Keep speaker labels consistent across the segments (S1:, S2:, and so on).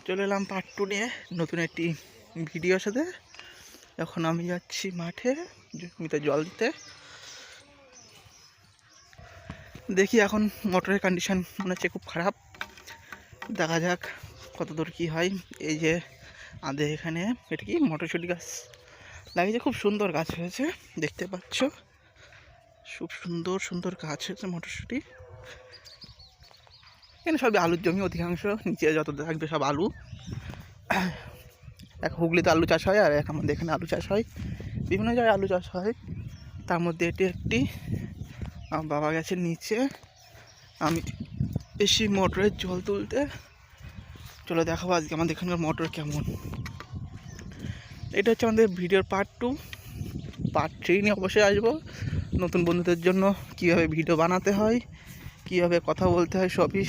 S1: চলে এলাম পার্ট 2 নিয়ে নতুন একটি ভিডিওর সাথে। এখন আমি যাচ্ছি মাঠে জমিতে জল দিতে। দেখি এখন মোটরের কন্ডিশন মনে হচ্ছে খুব খারাপ, দেখা যাক কত দূর কী হয়। এই যে আমাদের এখানে এটা কি মটরশুঁটি গাছ লাগিয়েছে, খুব সুন্দর গাছ হয়েছে, দেখতে পাচ্ছ খুব সুন্দর সুন্দর গাছ হয়েছে মটরশুঁটি। এখানে সবই আলুর জমি, অধিকাংশ নিচে যত থাকবে সব আলু। এক হুগলিতে আলু চাষ হয় আর এক আমাদের এখানে আলু চাষ হয়, বিভিন্ন জায়গায় আলু চাষ হয়। তার মধ্যে এটি একটি। আমার বাবা গেছে নিচে, আমি এসি মোটরের জল তুলতে। চলো দেখাবো আজকে আমাদের এখানকার মোটর কেমন। এটা হচ্ছে আমাদের ভিডিওর পার্ট 2। পার্ট 3 নিয়ে অবশ্যই আসবো। নতুন বন্ধুদের জন্য কীভাবে ভিডিও বানাতে হয়, কীভাবে কথা বলতে হয়, সবই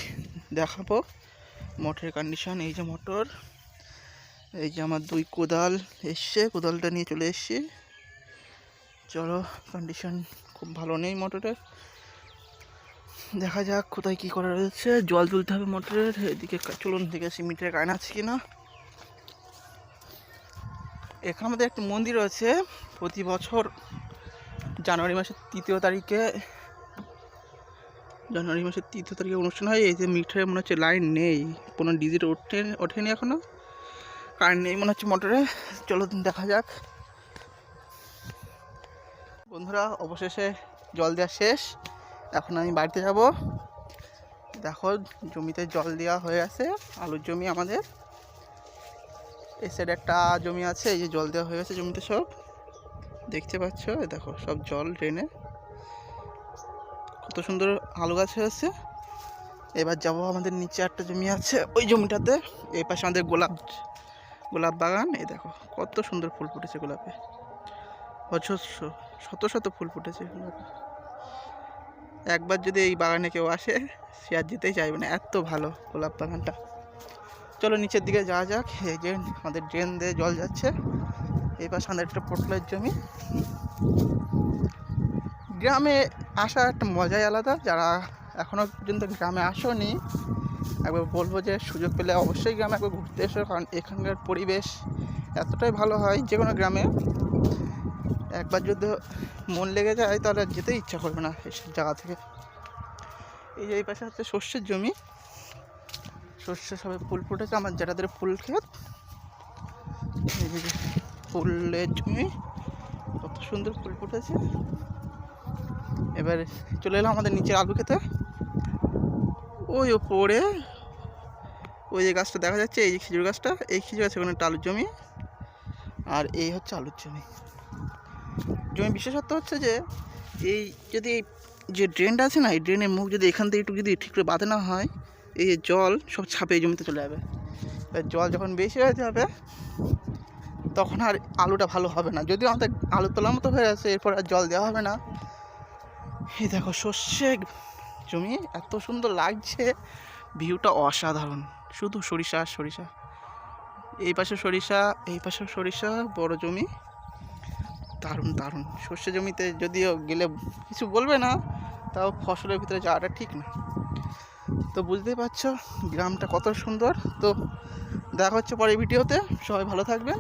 S1: দেখাবো। মোটরের কন্ডিশন, এই যে মোটর, এই যে আমার 2 কোদাল এসছে, কোদালটা নিয়ে চলে এসছি। চলো, কন্ডিশন খুব ভালো নেই মোটরের, দেখা যাক কোথায় কী করা রয়েছে। জল তুলতে হবে মোটরের। এদিকে চলুন দিকে সিমেন্টের কারেন্ট আছে কি না। এখানে আমাদের একটা মন্দির আছে, প্রতি বছর জানুয়ারি মাসের 3 তারিখে অনুষ্ঠান হয়। এই যে মিটারে মনে হচ্ছে লাইন নেই, কোনো ডিজিট ওঠেনি এখনও, কারেন্ট নেই মনে হচ্ছে মোটরে। চলো দেখা যাক। বন্ধুরা, অবশেষে জল দেওয়া শেষ, এখন আমি বাড়িতে যাব। দেখো জমিতে জল দেওয়া হয়ে আছে, আলুর জমি আমাদের। এই সাইডে একটা জমি আছে, এই যে জল দেওয়া হয়ে গেছে জমিতে সব, দেখতে পাচ্ছ। দেখো সব জল ড্রেনে, কত সুন্দর আলু গাছ হয়েছে। এবার যাবো আমাদের নিচে একটা জমি আছে, ওই জমিটাতে। এই পাশে আমাদের গোলাপ বাগান। এই দেখো কত সুন্দর ফুল ফুটেছে গোলাপে, অজস্র শত শত ফুল ফুটেছে গোলাপে। একবার যদি এই বাগানে কেউ আসে সে আর যেতেই চাইবে না, এত ভালো গোলাপ বাগানটা। চলো নিচের দিকে যাওয়া যাক। এই যে আমাদের ড্রেন দিয়ে জল যাচ্ছে। এই পাশে আমাদের একটা পটলের জমি। গ্রামে আসা একটা মজাই আলাদা। যারা এখনও পর্যন্ত গ্রামে আসোনি, একবার বলবো যে সুযোগ পেলে অবশ্যই গ্রামে একবার ঘুরতে এসো, কারণ এখানকার পরিবেশ এতটাই ভালো হয়। যে কোনো গ্রামে একবার যদি মন লেগে যায় তাহলে যেতে ইচ্ছা করবে না এসব জায়গা থেকে। এই যে এই পাশে হচ্ছে সর্ষের জমি, সর্ষে সবাই ফুল ফুটেছে, আমার যেটাদের ফুল ক্ষেত। এই যে ফুলের জমি, কত সুন্দর ফুল ফুটেছে। এবার চলে এলাম আমাদের নিচের আলু খেতে। ওই ওপরে ওই যে গাছটা দেখা যাচ্ছে, এই যে খেজুর গাছটা, এই খেজুর গাছ, ওখানে একটা আলুর জমি, আর এই হচ্ছে আলুর জমি। জমি বিশেষত্ব হচ্ছে যে এই যদি যে ড্রেনটা আছে না, এই ড্রেনের মুখ যদি এখান থেকে একটু যদি ঠিক করে বাঁধে না হয়, এই যে জল সব ছাপে এই জমিতে চলে যাবে। জল যখন বেশি হয়ে যাবে তখন আর আলুটা ভালো হবে না। যদিও আমাদের আলু তোলার মতো হয়ে আছে, এরপর আর জল দেওয়া হবে না। এই দেখো সর্ষে জমি, এত সুন্দর লাগছে, ভিউটা অসাধারণ। শুধু সরিষা আর সরিষা, এই পাশে সরিষা, এই পাশে সরিষা, বড় জমি, দারুণ দারুণ। সর্ষে জমিতে যদিও গেলে কিছু বলবে না, তাও ফসলের ভিতরে যাওয়াটা ঠিক না। তো বুঝতেই পারছো গ্রামটা কত সুন্দর। তো দেখা হচ্ছে পরের ভিডিওতে, সবাই ভালো থাকবেন।